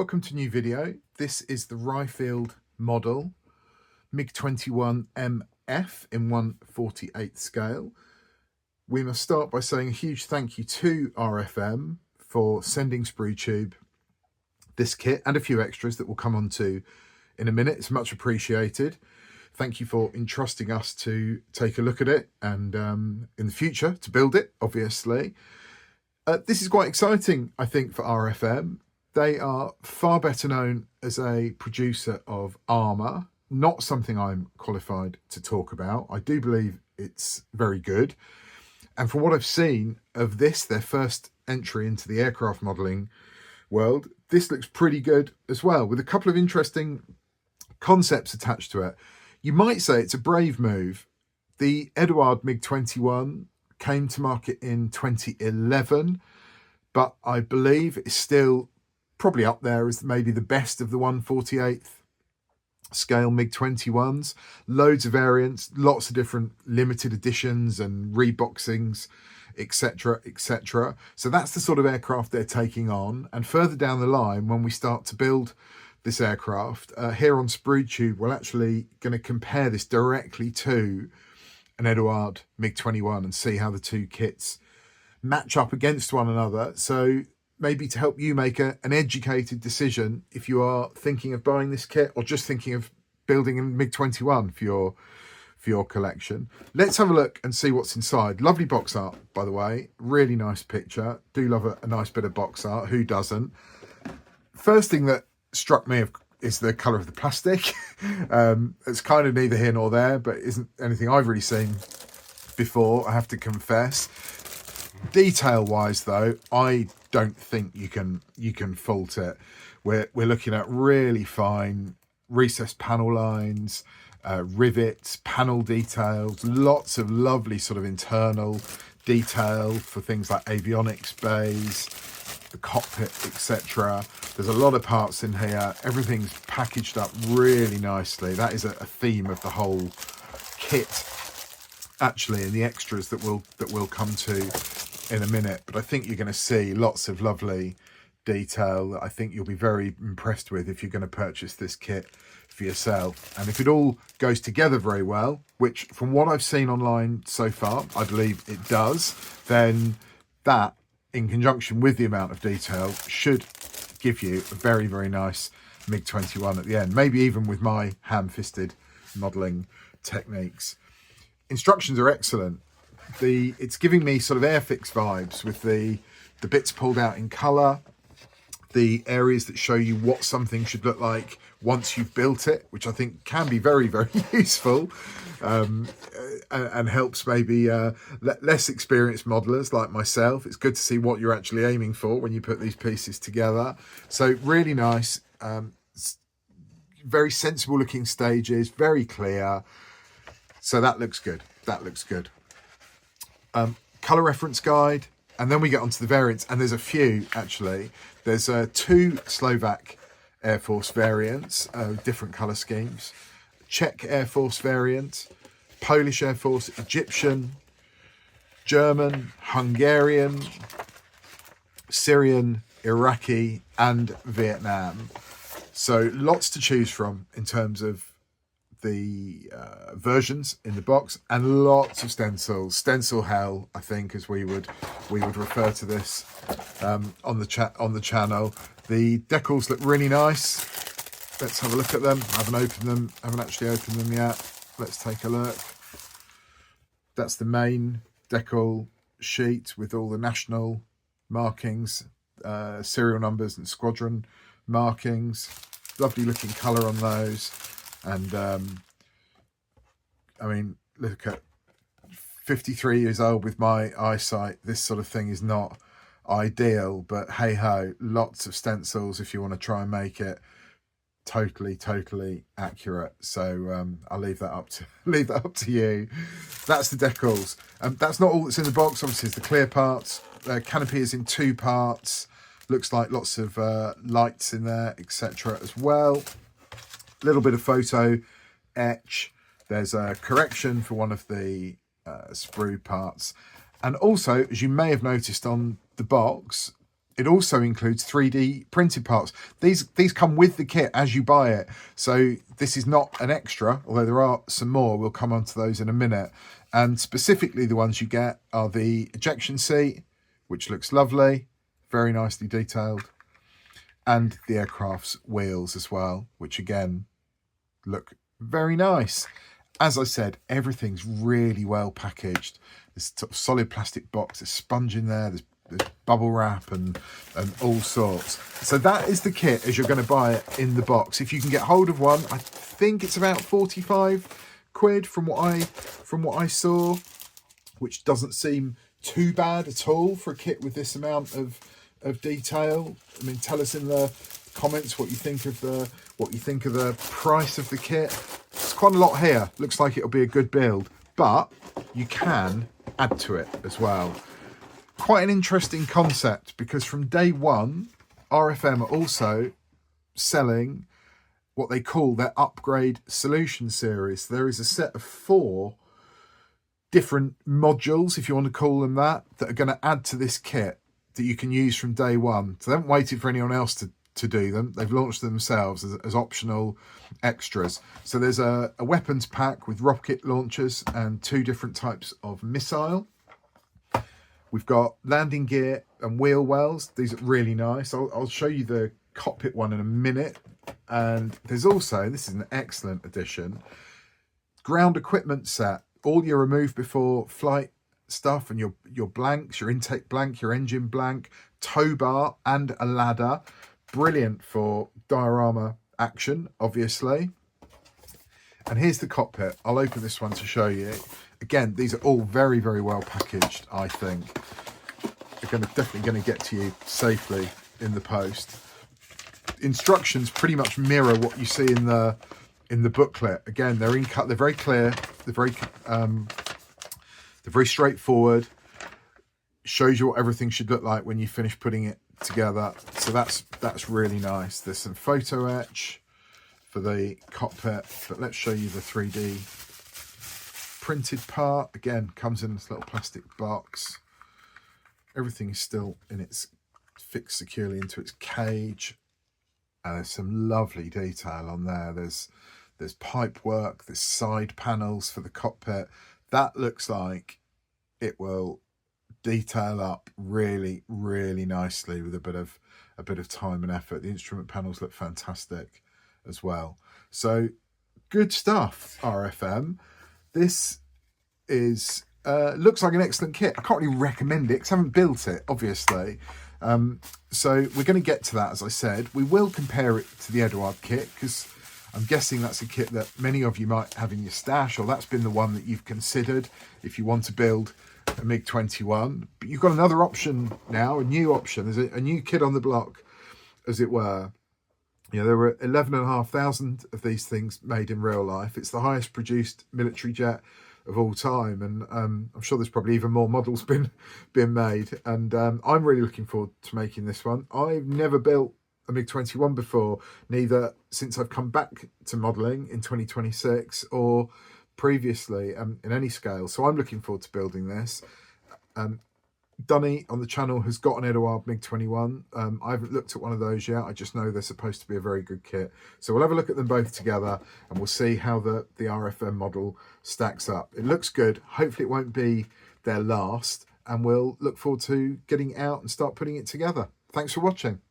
Welcome to a new video. This is the Ryefield Model MiG-21MF in 1/48 scale. We must start by saying a huge thank you to RFM for sending Sprue Tube this kit and a few extras that we'll come on to in a minute. It's much appreciated. Thank you for entrusting us to take a look at it and in the future to build it, obviously. This is quite exciting, I think, for RFM. They are far better known as a producer of armour, not something I'm qualified to talk about. I do believe it's very good. And from what I've seen of this, their first entry into the aircraft modelling world, this looks pretty good as well, with a couple of interesting concepts attached to it. You might say it's a brave move. The Eduard MiG-21 came to market in 2011, but I believe it's still probably up there as maybe the best of the 1/48th scale MiG-21s. Loads of variants, lots of different limited editions and reboxings, etc, etc. So that's the sort of aircraft they're taking on. And further down the line, when we start to build this aircraft, here on Sprue Tube, we're actually going to compare this directly to an Eduard MiG-21 and see how the two kits match up against one another. So maybe to help you make an educated decision if you are thinking of buying this kit or just thinking of building a MiG-21 for your collection. Let's have a look and see what's inside. Lovely box art, by the way. Really nice picture. Do love a nice bit of box art. Who doesn't? First thing that struck me is the colour of the plastic. It's kind of neither here nor there, but isn't anything I've really seen before, I have to confess. Detail wise though, I don't think you can fault it. We're looking at really fine recessed panel lines, rivets, panel details, lots of lovely sort of internal detail for things like avionics bays, the cockpit, etc. There's a lot of parts in here. Everything's packaged up really nicely. That is a theme of the whole kit, actually, in the extras that we'll come to in a minute. But I think you're going to see lots of lovely detail that I think you'll be very impressed with if you're going to purchase this kit for yourself. And if it all goes together very well, which from what I've seen online so far, I believe it does, then that, in conjunction with the amount of detail, should give you a very, very nice MiG-21 at the end, maybe even with my ham-fisted modelling techniques. Instructions are excellent. It's giving me sort of Airfix vibes with the bits pulled out in colour, the areas that show you what something should look like once you've built it, which I think can be very, very useful, and helps maybe less experienced modelers like myself. It's good to see what you're actually aiming for when you put these pieces together. So really nice, very sensible looking stages, very clear. So that looks good. That looks good. Colour reference guide, and then we get onto the variants, and there's a few actually. There's two Slovak Air Force variants, different colour schemes, Czech Air Force variant, Polish Air Force, Egyptian, German, Hungarian, Syrian, Iraqi, and Vietnam. So lots to choose from in terms of the versions in the box, and lots of stencils. Stencil hell, I think, as we would refer to this on the channel. The decals look really nice. Let's have a look at them. I haven't opened them. Haven't actually opened them yet. Let's take a look. That's the main decal sheet with all the national markings, serial numbers, and squadron markings. Lovely looking colour on those. And I mean, look at 53 years old with my eyesight. This sort of thing is not ideal, but hey ho, lots of stencils if you want to try and make it totally accurate. So I'll leave that up to you. That's the decals. That's not all that's in the box. Obviously, it's the clear parts. Canopy is in two parts. Looks like lots of lights in there, etc. as well. Little bit of photo etch. There's a correction for one of the sprue parts, and also, as you may have noticed on the box, It also includes 3D printed parts. These come with the kit as you buy it. So this is not an extra, although there are some more. We'll come on to those in a minute. And specifically the ones you get are the ejection seat, which looks lovely, very nicely detailed, and the aircraft's wheels as well, which again look very nice. As I said, everything's really well packaged. There's sort of solid plastic box, there's sponge in there, there's bubble wrap and all sorts. So that is the kit as you're going to buy it in the box. If you can get hold of one, I think it's about 45 quid from what I saw, which doesn't seem too bad at all for a kit with this amount of detail. I mean, tell us in the comments what you think of the price of the kit. It's quite a lot here. Looks like it'll be a good build, but you can add to it as well. Quite an interesting concept, because from day one, RFM are also selling what they call their upgrade solution series. There is a set of 4 different modules, if you want to call them that are going to add to this kit that you can use from day one. So they haven't waited for anyone else to do them. They've launched them themselves as optional extras. So there's a weapons pack with rocket launchers and 2 different types of missile. We've got landing gear and wheel wells. These are really nice. I'll show you the cockpit one in a minute. And there's also, this is an excellent addition, ground equipment set. All your remove before flight stuff and your blanks, your intake blank, your engine blank, tow bar and a ladder. Brilliant for diorama action, obviously. And here's the cockpit. I'll open this one to show you. Again, these are all very, very well packaged, I think. They're definitely going to get to you safely in the post. Instructions pretty much mirror what you see in the booklet. Again, they're in cut, they're very clear, they're very straightforward. Shows you what everything should look like when you finish putting it together. So that's really nice. There's some photo etch for the cockpit, but let's show you the 3D printed part. Again, comes in this little plastic box. Everything is still fixed securely into its cage, and there's some lovely detail on there. There's pipe work, there's side panels for the cockpit. That looks like it will detail up really, really nicely with a bit of time and effort. The instrument panels look fantastic as well. So good stuff, RFM. This is looks like an excellent kit. I can't really recommend it because I haven't built it, obviously. So we're going to get to that, as I said. We will compare it to the Eduard kit, because I'm guessing that's a kit that many of you might have in your stash, or that's been the one that you've considered if you want to build a MiG-21. But you've got another option now, a new option. There's a new kid on the block, as it were. You know, there were 11,500 of these things made in real life. It's the highest produced military jet of all time, and I'm sure there's probably even more models been made, and I'm really looking forward to making this one. I've never built a MiG-21 before, neither since I've come back to modelling in 2026 or previously in any scale, so I'm looking forward to building this. Dunny on the channel has got an Eduard MiG-21. I haven't looked at one of those yet. I just know they're supposed to be a very good kit. So we'll have a look at them both together, and we'll see how the RFM model stacks up. It looks good. Hopefully it won't be their last, and we'll look forward to getting out and start putting it together. Thanks for watching.